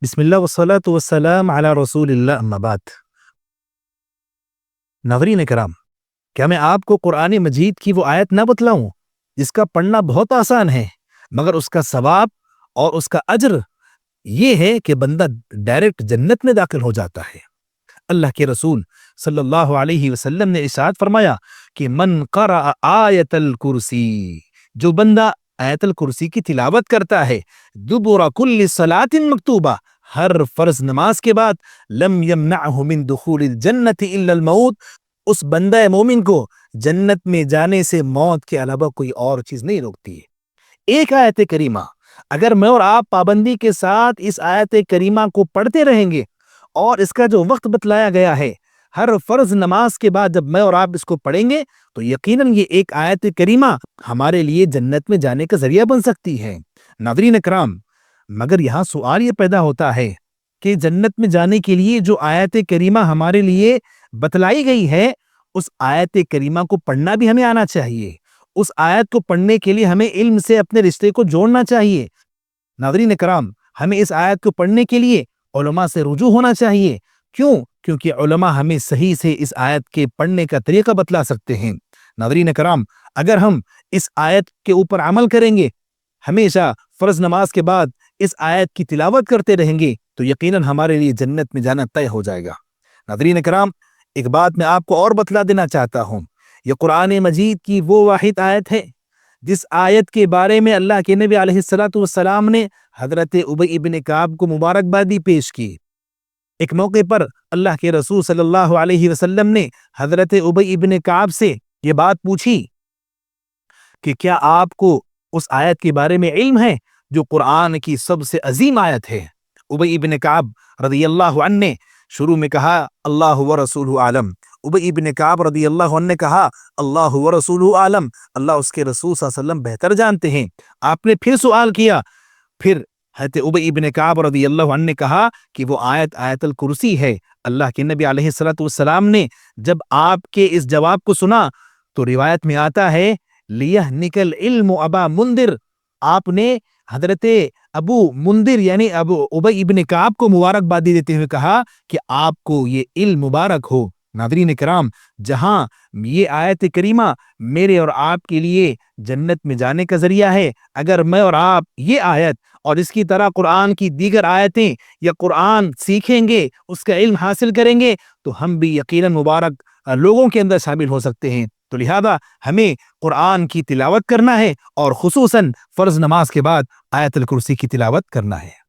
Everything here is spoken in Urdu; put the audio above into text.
بسم اللہ والصلاة والسلام علی رسول اللہ اما بعد۔ ناظرین کرام، کیا میں آپ کو قرآن مجید کی وہ آیت نہ بتلاؤں جس کا پڑھنا بہت آسان ہے، مگر اس کا ثواب اور اس کا اجر یہ ہے کہ بندہ ڈائریکٹ جنت میں داخل ہو جاتا ہے۔ اللہ کے رسول صلی اللہ علیہ وسلم نے ارشاد فرمایا کہ من قرأ آیت الکرسی، جو بندہ آیت الکرسی کی تلاوت کرتا ہے دبر کل صلاۃ مکتوبہ، ہر فرض نماز کے بعد، لم یمنعہ من دخول الجنت الا الموت، اس بندہ مومن کو جنت میں جانے سے موت کے علاوہ کوئی اور چیز نہیں روکتی ہے۔ ایک آیت کریمہ اگر میں اور آپ پابندی کے ساتھ اس آیت کریمہ کو پڑھتے رہیں گے اور اس کا جو وقت بتلایا گیا ہے ہر فرض نماز کے بعد، جب میں اور آپ اس کو پڑھیں گے تو یقیناً یہ ایک آیت کریمہ ہمارے لیے جنت میں جانے کا ذریعہ بن سکتی ہے۔ ناظرین اکرام، مگر یہاں سوال یہ پیدا ہوتا ہے کہ جنت میں جانے کے لیے جو آیت کریمہ ہمارے لیے بتلائی گئی ہے، اس آیت کریمہ کو پڑھنا بھی ہمیں آنا چاہیے۔ اس آیت کو پڑھنے کے لیے ہمیں علم سے اپنے رشتے کو جوڑنا چاہیے۔ ناظرین اکرام، ہمیں اس آیت کو پڑھنے کے لیے علماء سے رجوع ہونا چاہیے۔ کیوں؟ کیونکہ علماء ہمیں صحیح سے اس آیت کے پڑھنے کا طریقہ بتلا سکتے ہیں۔ ناظرین اکرام، اگر ہم اس آیت کے اوپر عمل کریں گے، ہمیشہ فرض نماز کے بعد اس آیت کی تلاوت کرتے رہیں گے، تو یقیناً ہمارے لیے جنت میں جانا طے ہو جائے گا۔ ناظرین اکرام، ایک بات میں آپ کو اور بتلا دینا چاہتا ہوں، یہ قرآن مجید کی وہ واحد آیت ہے جس آیت کے بارے میں اللہ کے نبی علیہ الصلوۃ والسلام نے حضرت ابی ابن کعب کو مبارکبادی پیش کی۔ ایک موقع پر اللہ کے رسول صلی اللہ علیہ وسلم نے حضرت ابی ابن کعب سے یہ بات پوچھی کہ کیا آپ کو اس آیت کے بارے میں علم ہے جو قرآن کی سب سے عظیم آیت ہے؟ ابی ابن کعب رضی اللہ عنہ نے شروع میں کہا اللہ ورسولہ عالم۔ ابی ابن کعب رضی اللہ عنہ نے کہا اللہ ورسولہ عالم، اللہ اس کے رسول صلی اللہ علیہ وسلم بہتر جانتے ہیں۔ آپ نے پھر سوال کیا، پھر حضرت ابی ابن کعب رضی اللہ عنہ نے کہا کہ وہ آیت آیت الکرسی ہے۔ اللہ کے نبی علیہ الصلوۃ والسلام نے جب آپ کے اس جواب کو سنا تو روایت میں آتا ہے لیہنک العلم ابا منذر، آپ نے حضرت ابو منذر یعنی ابی ابن کعب کو مبارکبادی دیتے ہوئے کہا کہ آپ کو یہ علم مبارک ہو۔ ناظرین کرام، جہاں یہ آیت کریمہ میرے اور آپ کے لیے جنت میں جانے کا ذریعہ ہے، اگر میں اور آپ یہ آیت اور اس کی طرح قرآن کی دیگر آیتیں یا قرآن سیکھیں گے، اس کا علم حاصل کریں گے، تو ہم بھی یقیناً مبارک لوگوں کے اندر شامل ہو سکتے ہیں۔ تو لہذا ہمیں قرآن کی تلاوت کرنا ہے اور خصوصاً فرض نماز کے بعد آیت الکرسی کی تلاوت کرنا ہے۔